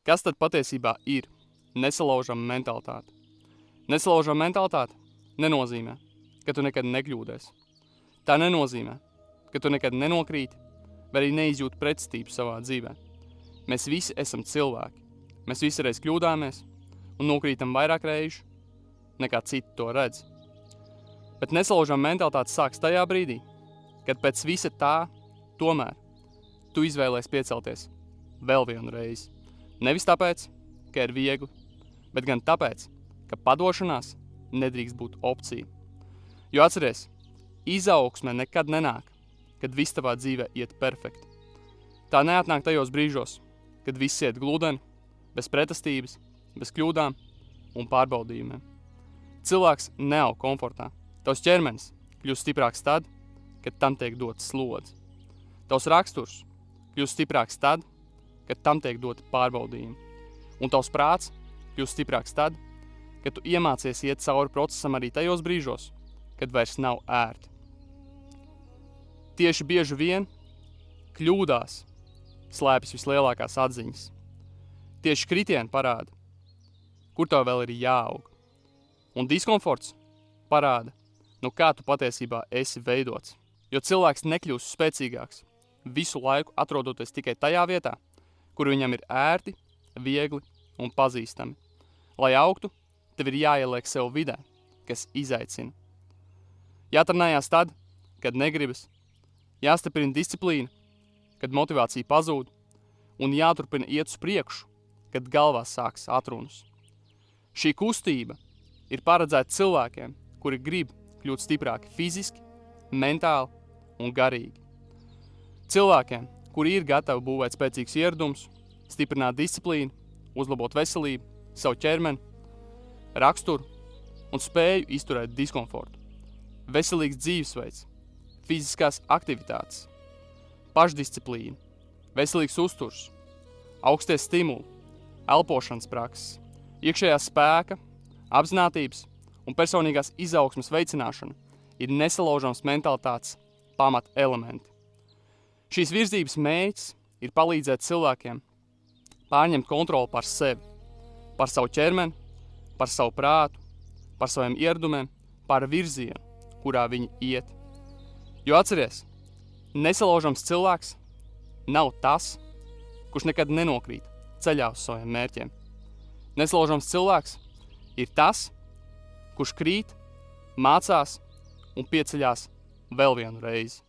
Kas tad patiesībā ir nesalaužama mentalitāte? Nesalaužama mentalitāte nenozīmē, ka tu nekad nekļūdies. Tā nenozīmē, ka tu nekad nenokrīti vai arī neizjūti pretestību savā dzīvē. Mēs visi esam cilvēki. Mēs visi reiz kļūdāmies un nokrītam vairāk reižu, nekā citi to redz. Bet nesalaužama mentalitāte sāks tajā brīdī, kad pēc visa tā, tomēr, tu izvēlies piecelties vēl vienu reizi. Nevis tāpēc, ka ir viegli, bet gan tāpēc, ka padošanās nedrīkst būt opcija. Jo atceries, izaugsme nekad nenāk, kad viss tavā dzīvē iet perfekti. Tā neatnāk tajos brīžos, kad viss iet gludeni, bez pretestības, bez kļūdām un pārbaudījumiem. Cilvēks neaug komfortā. Tavs ķermenis kļūst stiprāks tad, kad tam tiek dots slodzi. Tavs raksturs kļūst stiprāks tad, kad tam tiek doti pārbaudījumi. Un tavs prāts kļūst stiprāks tad, kad tu iemācies iet cauri procesam arī tajos brīžos, kad vairs nav ērti. Tieši bieži vien kļūdās slēpjas vislielākās atziņas. Tieši kritieni parāda, kur tev vēl ir jāaug. Un diskomforts parāda, nu kā tu patiesībā esi veidots. Jo cilvēks nekļūst spēcīgāks, visu laiku atrodoties tikai tajā vietā, kur viņam ir ērti, viegli un pazīstami. Lai augtu, tev ir jāieliek sev vidē, kas izaicina. Jātrenējās tad, kad negribas, jāstiprina disciplīna, kad motivācija pazūd, un jāturpina iet uz priekšu, kad galvā sāks atrunas. Šī kustība ir paredzēta cilvēkiem, kuri grib kļūt stiprāki fiziski, mentāli un garīgi. Cilvēkiem, kuri ir gatavi būvēt spēcīgus ieradumus, stiprināt disciplīnu, uzlabot veselību, savu ķermeni, raksturu un spēju izturēt diskomfortu. Veselīgs dzīvesveids, fiziskās aktivitātes, pašdisciplīna, veselīgs uzturs, augstie stimuli, elpošanas prakses, iekšējā spēka, apzinātības un personīgās izaugsmes veicināšana ir nesalaužams mentalitātes pamat elementi. Šīs virzības mērķis ir palīdzēt cilvēkiem pārņemt kontroli par sevi, par savu ķermeni, par savu prātu, par saviem ieradumiem, par virzienu, kurā viņi iet. Jo atceries, nesalaužams cilvēks nav tas, kurš nekad nenokrīt ceļā uz saviem mērķiem. Nesalaužams cilvēks ir tas, kurš krīt, mācās un pieceļās vēl vienu reizi.